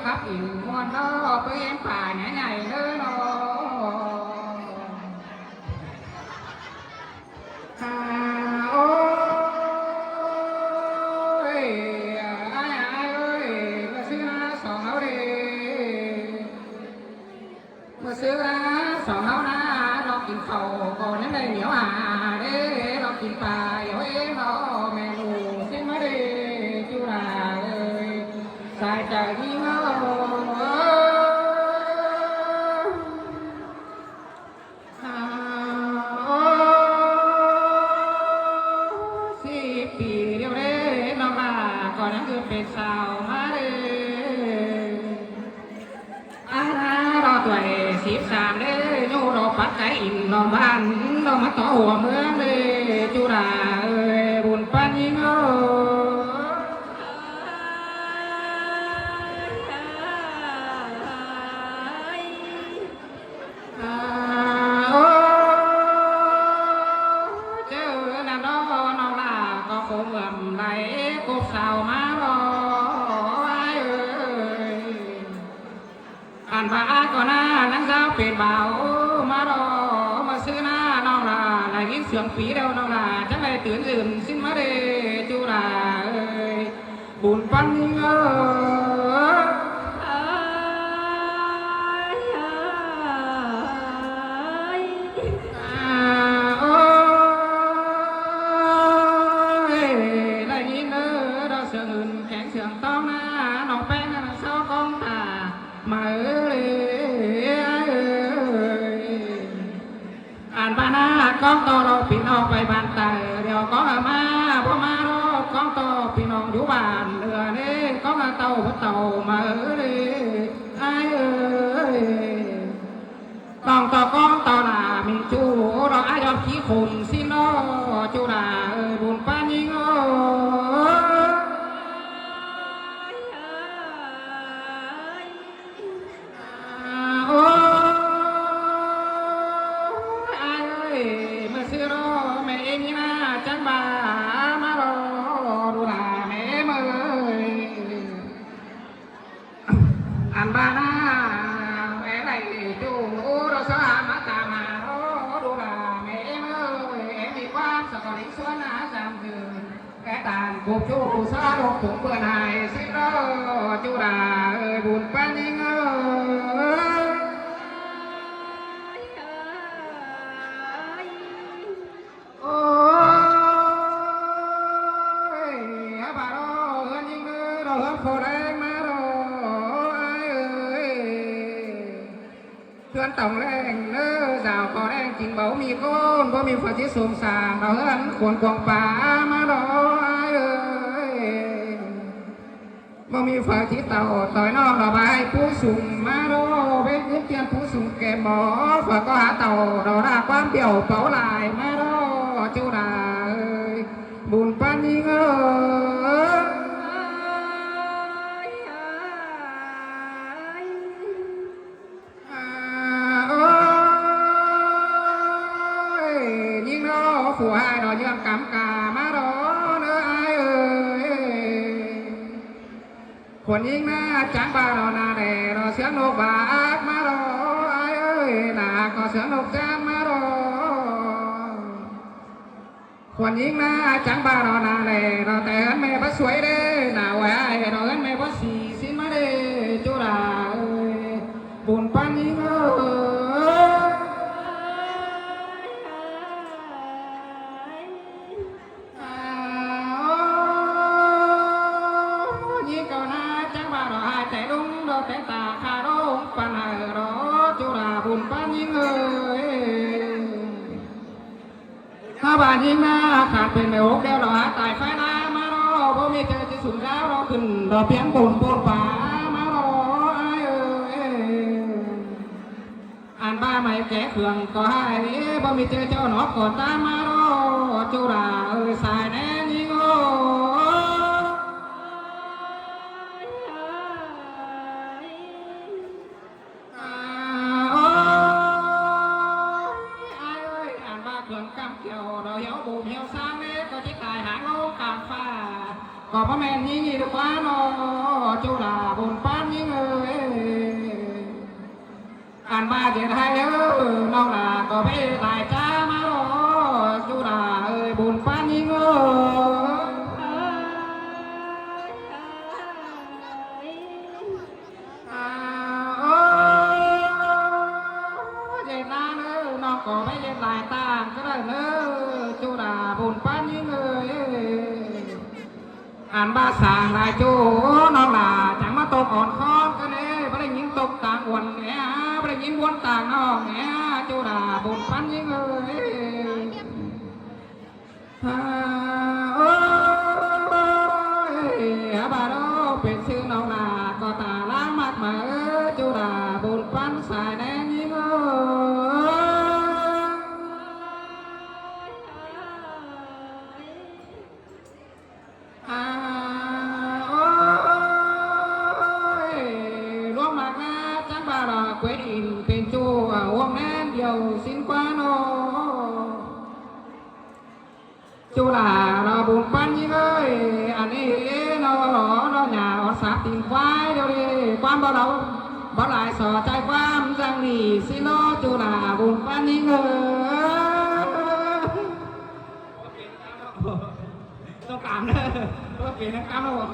khắp ỉn muôn đó với em phải nhảy nhảy nữa nó ôi ai ai ơi mà xưa sòng áo đi mà xưa sòng áo na nóกินข้าวก่อนนั้นได้เหนียวเด้เรากินปลาเดี๋ยวเอ็มเราแม่ลูกเส้นมาดิจุฬาเอ้ยสายใจที่เงาปีเดียวเด้น้องลาก่อนนั้นคือเป็นสาวมาเด้รอตัว13เด้ยูรอปัดใจอินนอนบ้านนอนมาต่อหัวเมืองเด้จุฬาเอ้ยบุญปันยิงเอ้สาวมาบออ่านบาก่อนหน้านังสาวเป็นเบามาดอมาซื้อหน้าน้องลาไหลยิ้มเสียงปีเดียวน้องลาจังไรตื่นตื่นสิ้นมาเดจุฬาเอ้ยบุญปันยิงเอ้มาอ่านปานาก้องโตเราพี่น้องไปบ้านตาเดี๋ยวก้องมาพ่อมาโรก้องโตพี่น้องอยู่บ้านเรือนี่ก้องเต่าพ่อเต่ามาไอ้เอ้ยก้องโตน่ะมีจูเราไอ้ยอมขี้ขุนสิโนจูน่ะเอ้ยบุญปานิงโออันบานาแม่ไรจูเราสามาตามาโรดูลาแม่เมื่อมีความสกอริสวนอาจามคืนแก่ตานกุบจูกุสาโลกถุงเปื่อนหายสิโรจูลาบุญปันยิงโอ้ยอาบาโรเฮินยิงเราเฮินโคแรงมาเพื่อนต่องแรงเนื้อสาวก็แรงจริงเบามีก้นบ่มีฝาที่สูงสางเราเฮินขวนกวางป่ามาดอยบ่มีฝาที่เต่าต่อยนอกเราใบผู้สูงมาโรเป็นยึดเตียนผู้สูงแก่หมอฝาก็หาเต่าเราลากความเปี่ยวเป่าลายมาโรจุฬาบุญปันยิงผู้ให้ดอกเยื่อกำกามาดอเนื้อไอเอ้ยควรยิงหน้าจังบาดอนาแดดอเสียงนกบากมาดอไอเอ้ยหนาก็เสียงนกจานมาดอควรยิงหน้าจังบาดอนาแดดอแต่เอิ้นแม่พระสวยเด้หนาแหวะดอเอิ้นแม่พระสีสินมาเด้จุฬาเอ้ยบุญปันยิงเอ้ยแต่ตาคาโรปนายรอจุฬาบุญปายิงเอ้ยถ้าบานยิงหน้าขาดเป็นไม่หกเดียวเราหาตายไฟหน้ามารอเพราะมีเจอจะสูงแล้วเราขึ้นเราเพียงปูนป่ามารอไอ้เอ้ยอ่านบ้าไม่แก่เขื่องก็ให้เพราะมีเจอเจ้าหนอกก่อนตามมารอจุฬาเอ้ยสายแน่ยิงโอ้ก็พระแม่นยิงดีกว่าโนจุฬาบุญปานยิงเอ้ย กันบ้าเจ็ดให้น้องลาก็ไปตายจ้ามาโอ้จุฬาเอ้ยบุญปานยิ่งเจ็ดนาเนอน้องก็ไม่เจ็ดลายตางก็ได้เนอจุฬาบุญปานยิ่งเอ้ยอ่านภาษาลายจูน้องลาจังมาตกอ่อนคอนกันเอ้ไม่ได้ยินตกต่างวันแง่ไม่ได้ยินวนต่างน้องแง่จุฬาบุญปานยิ่งเอ้ยโอ้ยบาโรเป็นชื่อน้องลาก็ตาล้างมากมาจุฬาบุญปันสายแดงยิ่งโอ้ยร่วมหลักนะจังบาราเวทอินเป็นจูวงแน่นเดียวสิ้นกว่าโนจุฬาเราบุญปันยิ่งเอ้ยอันนี้เราหยาอดสาบตีนควายเดี๋ยวนี้ความบ่เราบ่หลายสอใจความจังนี่สิโนจุฬาบุญปันยิ่งเอ้ยต้องการเด้อต้องเปลี่ยนน้ำกำแล้ว